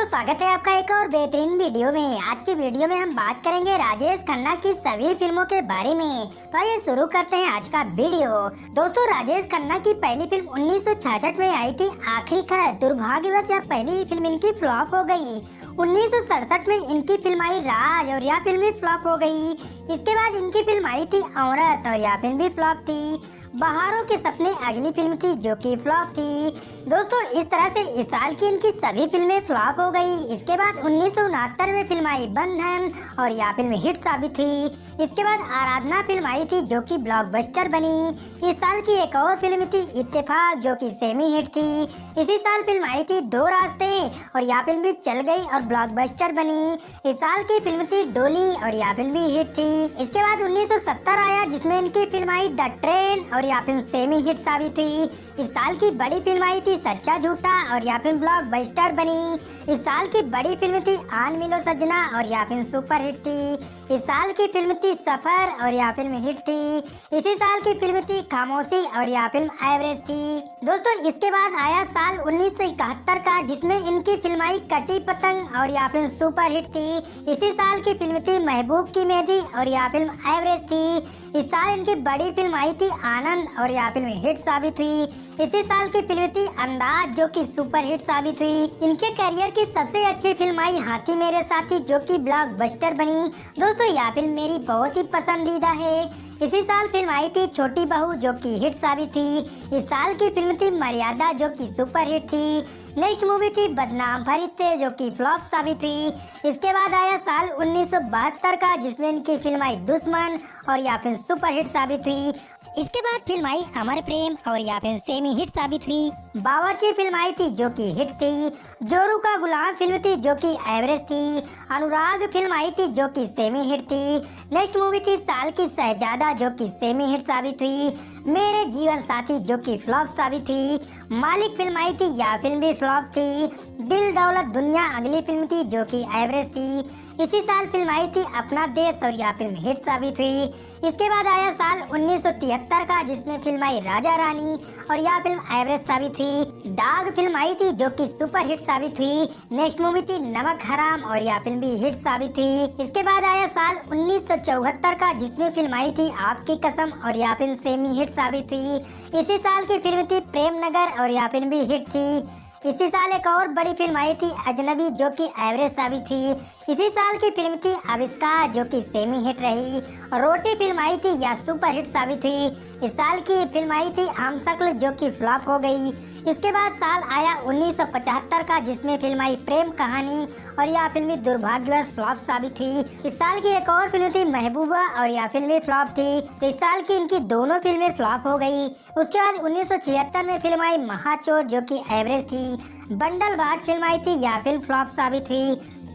दोस्तों स्वागत है आपका एक और बेहतरीन वीडियो में। आज की वीडियो में हम बात करेंगे राजेश खन्ना की सभी फिल्मों के बारे में। तो आइए शुरू करते हैं आज का वीडियो। दोस्तों राजेश खन्ना की पहली फिल्म 1966 में आई थी आखिरी खत। दुर्भाग्यवश यह पहली फिल्म इनकी फ्लॉप हो गई। 1967 में इनकी फिल्म आई राज और यह फिल्म भी फ्लॉप हो गई। इसके बाद इनकी फिल्म आई थी औरत और यह फिल्म भी फ्लॉप थी। बहारों के सपने अगली फिल्म थी जो कि फ्लॉप थी। दोस्तों इस तरह से इस साल की इनकी सभी फिल्में फ्लॉप हो गई। इसके बाद 1969 में फिल्म आई बंधन और यह फिल्म हिट साबित हुई। इसके बाद आराधना फिल्म आई थी जो कि ब्लॉकबस्टर बनी। इस साल की एक और फिल्म थी इत्तेफाक जो कि सेमी हिट थी। इसी साल फिल्म आई थी दो रास्ते और यह फिल्म भी चल गई और ब्लॉकबस्टर बनी। इस साल की फिल्म थी डोली और यह फिल्म भी हिट थी। इसके बाद 1970 आया जिसमें इनकी फिल्म आई द ट्रेन और यह फिल्म सेमी हिट साबित हुई। इस साल की बड़ी फिल्म आई थी सच्चा झूठा और यह फिल्म ब्लॉकबस्टर बनी। इस साल की बड़ी फिल्म थी आन मिलो सजना और यह फिल्म सुपर हिट थी। इस साल की फिल्म थी सफर और यह फिल्म हिट थी। इसी साल की फिल्म थी खामोशी और यह फिल्म एवरेज थी। दोस्तों इसके बाद आया साल 1971 का जिसमें इनकी फिल्म आई कटी पतंग और यह फिल्म सुपर हिट थी। इसी साल की फिल्म थी महबूब की मेहंदी और यह फिल्म एवरेज थी। इस साल इनकी बड़ी फिल्म आई थी आनंद और यह फिल्म हिट साबित हुई। इसी साल की फिल्म थी अंदाज जो कि सुपर हिट साबित हुई। इनके करियर की सबसे अच्छी फिल्म आई हाथी मेरे साथी जो कि ब्लॉकबस्टर बनी। दोस्तों यह फिल्म मेरी बहुत ही पसंदीदा है। इसी साल फिल्म आई थी छोटी बहू जो कि हिट साबित हुई। इस साल की फिल्म थी मर्यादा जो कि सुपर हिट थी। नेक्स्ट मूवी थी बदनाम फरिश्ते जो कि फ्लॉप साबित हुई। इसके बाद आया साल 1972 का जिसमें इनकी फिल्म आई दुश्मन और यह फिल्म सुपर हिट साबित हुई। इसके बाद फिल्म आई अमर प्रेम और यह फिल्म सेमी हिट साबित हुई। बावर्ची फिल्म आई थी जो कि हिट थी। जोरू का गुलाम फिल्म थी जो कि एवरेज थी। अनुराग फिल्म आई थी जो कि सेमी हिट थी। नेक्स्ट मूवी थी साल की शहजादा जो कि सेमी हिट साबित हुई। मेरे जीवन साथी जो कि फ्लॉप साबित हुई। मालिक फिल्म आई थी यह फिल्म भी फ्लॉप थी। दिल दौलत दुनिया अगली फिल्म थी जो कि एवरेज थी। इसी साल फिल्म आई थी अपना देश और यह फिल्म हिट साबित हुई। इसके बाद आया साल 1973 का जिसमें फिल्म आई राजा रानी और यह फिल्म एवरेज साबित हुई। दाग फिल्म आई थी जो कि सुपर हिट साबित हुई। नेक्स्ट मूवी थी नमक हराम और यह फिल्म भी हिट साबित हुई। इसके बाद आया साल 1974 का जिसमें फिल्म आई थी आपकी कसम और यह फिल्म सेमी हिट साबित हुई। इसी साल की फिल्म थी प्रेम नगर और यह फिल्म भी हिट थी। इसी साल एक और बड़ी फिल्म आई थी अजनबी जो कि एवरेज साबित हुई। इसी साल की फिल्म थी आविष्कार जो कि सेमी हिट रही। रोटी फिल्म आई थी या सुपर हिट साबित हुई। इस साल की फिल्म आई थी हम शक्ल जो कि फ्लॉप हो गई। इसके बाद साल आया 1975 का जिसमें फिल्म आई प्रेम कहानी और यह फिल्म भी दुर्भाग्यवश फ्लॉप साबित हुई। इस साल की एक और फिल्म थी महबूबा और यह फिल्म भी फ्लॉप थी। तो इस साल की इनकी दोनों फिल्में फ्लॉप हो गई। उसके बाद 1976 में फिल्म आई महाचोर जो कि एवरेज थी। बंडल बाज फिल्म आई थी यह फिल्म फ्लॉप साबित हुई।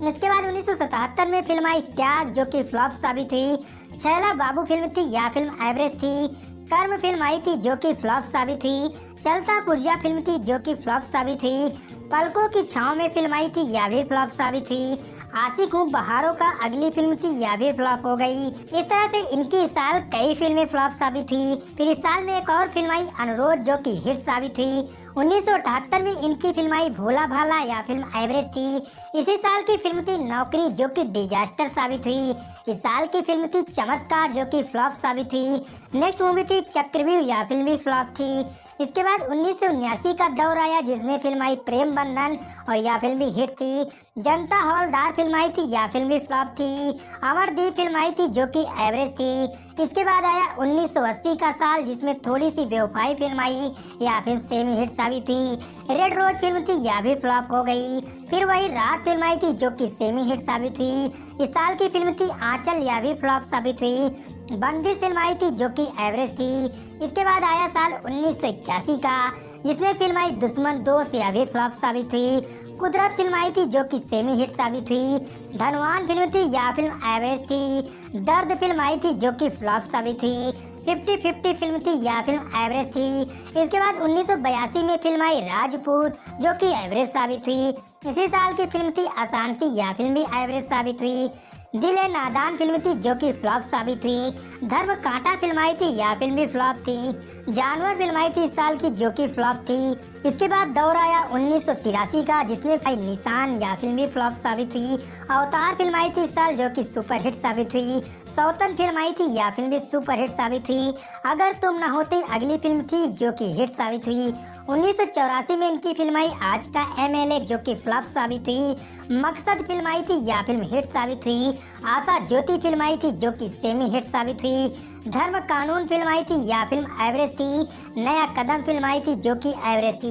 इसके बाद 1977 में फिल्म आई त्याग जो कि फ्लॉप साबित हुई। छैला बाबू फिल्म थी यह फिल्म एवरेज थी। कर्म फिल्म आई थी जो कि फ्लॉप साबित हुई। चलता पुर्जा फिल्म थी जो कि फ्लॉप साबित हुई। पलकों की छांव में फिल्म आई थी यह भी फ्लॉप साबित हुई। आशिक हूँ बहारों का अगली फिल्म थी यह भी फ्लॉप हो गई। इस तरह से इनकी इस साल कई फिल्में फ्लॉप साबित हुई। फिर इस साल में एक और फिल्म आई अनुरोध जो कि हिट साबित हुई। 1978 में इनकी फिल्म आई भोला भाला यह फिल्म एवरेज थी। इसी साल की फिल्म थी नौकरी जो कि डिजास्टर साबित हुई। इस साल की फिल्म थी चमत्कार जो कि फ्लॉप साबित हुई। नेक्स्ट मूवी थी चक्रव्यूह यह फिल्म भी फ्लॉप थी। इसके बाद 1979 का दौर आया जिसमें फिल्म आई प्रेम बंधन और यह फिल्म भी हिट थी। जनता हवलदार फिल्म आई थी यह फिल्म भी फ्लॉप थी। अमरदीप फिल्म आई थी जो कि एवरेज थी। इसके बाद आया 1980 का साल जिसमें थोड़ी सी बेवफाई फिल्म आई यह फिल्म सेमी हिट साबित हुई। रेड रोज फिल्म थी यह भी फ्लॉप हो गई। फिर वही रात फिल्म आई थी जो कि सेमी हिट साबित हुई। इस साल की फिल्म थी आंचल यह भी फ्लॉप साबित हुई। बंदिश फिल्म आई थी जो कि एवरेज थी। इसके बाद आया साल 1981 का जिसमें फिल्म आई दुश्मन 2 यह भी फ्लॉप साबित हुई। कुदरत फिल्म आई थी जो कि सेमी हिट साबित हुई। धनवान फिल्म थी यह फिल्म एवरेज थी। दर्द फिल्म आई थी जो कि फ्लॉप साबित हुई। 50-50 फिल्म थी यह फिल्म एवरेज थी। इसके बाद 1982 में फिल्म आई राजपूत जो कि एवरेज साबित हुई। इसी साल की फिल्म थी अशांति यह फिल्म भी एवरेज साबित हुई। दिल है नादान फिल्म थी जो कि फ्लॉप साबित हुई। धर्म कांटा फिल्म आई थी, यह फिल्म भी फ्लॉप थी। जानवर फिल्म आई थी इस साल की जो कि फ्लॉप थी। इसके बाद दौर आया 1983 का जिसमें भाई निशान, यह फिल्म भी फ्लॉप साबित हुई। अवतार फिल्म आई थी इस साल जो कि सुपर हिट साबित हुई। सौतन फिल्म आई थी, यह फिल्म भी सुपर हिट साबित हुई। अगर तुम न होते अगली फिल्म थी जो कि हिट साबित हुई। 1984 में इनकी फिल्म आई आज का एमएलए जो कि फ्लॉप साबित हुई। मकसद फिल्म आई थी, यह फिल्म हिट साबित हुई। आशा ज्योति फिल्म आई थी जो कि सेमी हिट साबित हुई। धर्म कानून फिल्म आई थी, यह फिल्म एवरेज थी। नया कदम फिल्म आई थी जो कि एवरेज थी।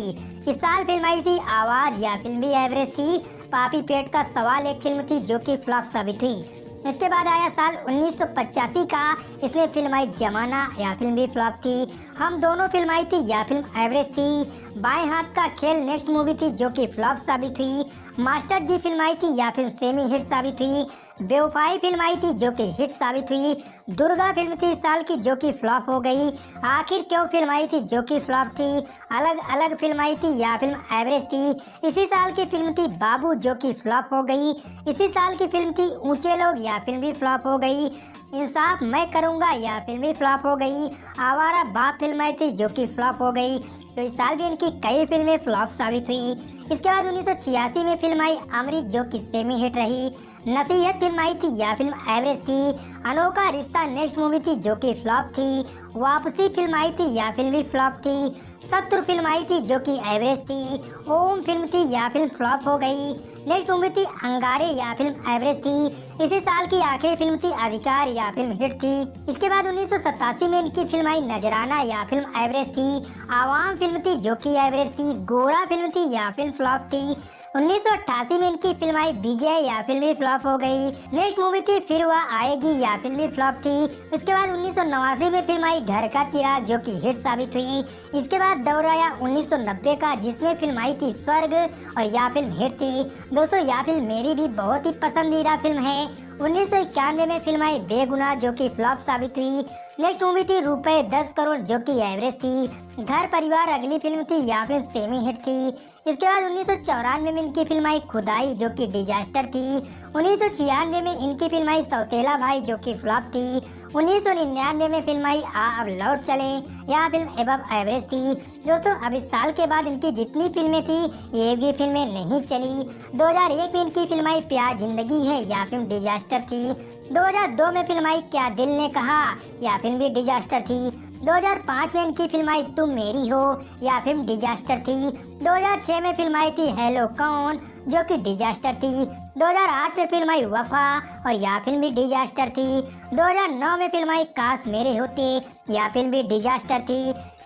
इस साल फिल्म आई थी आवाज, यह फिल्म भी एवरेज थी। पापी पेट का सवाल एक फिल्म थी जो कि फ्लॉप साबित हुई। इसके बाद आया साल 1985 का, इसमें फिल्म आई जमाना, यह फिल्म भी फ्लॉप थी। हम दोनों फिल्म आई थी, यह फिल्म एवरेज थी। बाएं हाथ का खेल नेक्स्ट मूवी थी जो कि फ्लॉप साबित हुई। मास्टर जी फिल्म आई थी, यह फिल्म सेमी हिट साबित हुई। बेवफाई फिल्म आई थी जो कि हिट साबित हुई। दुर्गा फिल्म थी इस साल की जो कि फ्लॉप हो गई। आखिर क्यों फिल्म आई थी जो कि फ्लॉप थी। अलग अलग फिल्म आई थी, यह फिल्म एवरेज थी। इसी साल की फिल्म थी बाबू जो कि फ्लॉप हो गई। इसी साल की फिल्म थी ऊंचे लोग, यह फिल्म भी फ्लॉप हो गई। इंसाफ मैं करूंगा, यह फिल्म भी फ्लॉप हो गई। आवारा बाप फिल्म आई थी जो कि फ्लॉप हो गई। तो इस साल भी इनकी कई फिल्में फ्लॉप साबित हुई। इसके बाद 1986 में फिल्म आई अमृत जो कि सेमी हिट रही। नसीहत फिल्म आई थी, यह फिल्म एवरेज थी। अनोखा रिश्ता नेक्स्ट मूवी थी जो कि फ्लॉप थी। वापसी फिल्म आई थी, यह फिल्म भी फ्लॉप थी। शत्रु फिल्म आई थी जो कि एवरेज थी। ओम फिल्म थी, यह फिल्म फ्लॉप हो गई। नेक्स्ट मूवी थी अंगारे, यह फिल्म एवरेज थी। इसी साल की आखिरी फिल्म थी अधिकार, यह फिल्म हिट थी। इसके बाद 1987 में इनकी फिल्म आई नजराना, यह फिल्म एवरेज थी। आवाम फिल्म थी जो कि एवरेज थी। गोरा फिल्म थी, यह फिल्म फ्लॉप थी। 1988 में इनकी फिल्म आई विजय, यह फिल्म भी फ्लॉप हो गई। नेक्स्ट मूवी थी फिर वह आएगी, यह फिल्म भी फ्लॉप थी। इसके बाद 1989 में फिल्म आई घर का चिराग जो कि हिट साबित हुई। इसके बाद दौर आया 1990 का जिसमें फिल्म आई थी स्वर्ग और यह फिल्म हिट थी। दोस्तों यह फिल्म मेरी भी बहुत ही पसंदीदा फिल्म है। 1991 में फिल्म आई बेगुनाह जो कि फ्लॉप साबित हुई। नेक्स्ट मूवी थी रुपए 10 करोड़ जो कि एवरेज थी। घर परिवार अगली फिल्म थी, यह फिल्म सेमी हिट थी। इसके बाद 1994 में इनकी फिल्म आई खुदाई जो कि डिजास्टर थी। 1996 में इनकी फिल्म आई सौतेला भाई जो कि फ्लॉप थी। 1999 में फिल्म आई आ अब लौट चले, यह फिल्म एबव एवरेज थी। दोस्तों अब इस साल के बाद इनकी जितनी फिल्में थी ये भी फिल्में नहीं चली। 2001 में इनकी फिल्म आई प्यार जिंदगी है, यह फिल्म डिजास्टर थी। 2002 में फिल्म आई क्या दिल ने कहा, यह फिल्म भी डिजास्टर थी। 2005 में इनकी फिल्म आई तुम मेरी हो, यह फिल्म डिजास्टर थी। 2006 में फिल्म आई थी हेलो कौन जो कि डिजास्टर थी। 2008 में फिल्म आई वफा और यह फिल्म भी डिजास्टर थी। 2009 में फिल्म आई काश मेरे होते, यह फिल्म भी डिजास्टर थी।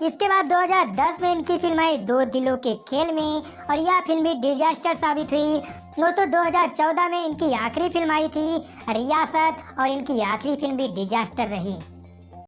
इसके बाद 2010 में इनकी फिल्म आई दो दिलों के खेल में और यह फिल्म भी डिजास्टर साबित हुई। दोस्तों 2014 में इनकी आखिरी फिल्म आई थी रियासत और इनकी आखिरी फिल्म भी डिजास्टर रही।